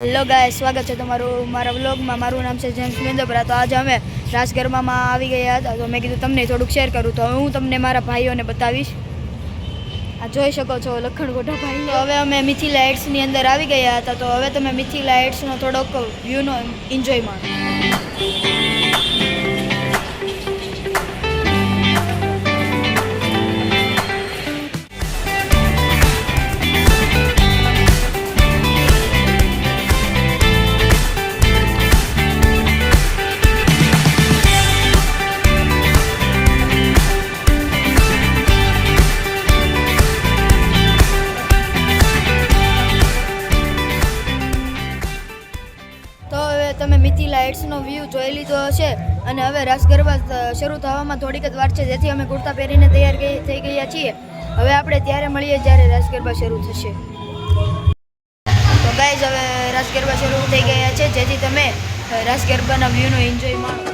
Hello ગાય, સ્વાગત છે તમારું મારા વ્લોગમાં। મારું નામ છે જેમ્સ મેંદોપરા। તો આજે અમે રાસ ગરબામાં આવી ગયા હતા, તો મેં કીધું તમને થોડુંક શેર કરું। તો હવે હું તમને મારા ભાઈઓને બતાવીશ। આ જોઈ શકો છો લખણગોઢા ભાઈ। તો હવે અમે મિથિલા હાઇટ્સની અંદર આવી ગયા હતા, તો હવે તમે મિથિલા હાઇટ્સનો થોડોક વ્યૂનો એન્જોય માણો। તો હવે તમે મિથિલા હાઇટ્સનો વ્યૂ જોઈ લીધો હશે, અને હવે રાસ ગરબા શરૂ થવામાં થોડીક જ વાર છે, જેથી અમે કુર્તા પહેરીને તૈયાર થઈ ગયા છીએ। હવે આપણે ત્યારે મળીએ જ્યારે રાસ ગરબા શરૂ થશે। તો ગાઈઝ, હવે રાસ ગરબા શરૂ થઈ ગયા છે, જેથી તમે રાસ ગરબાના વ્યૂનો એન્જોય માણો।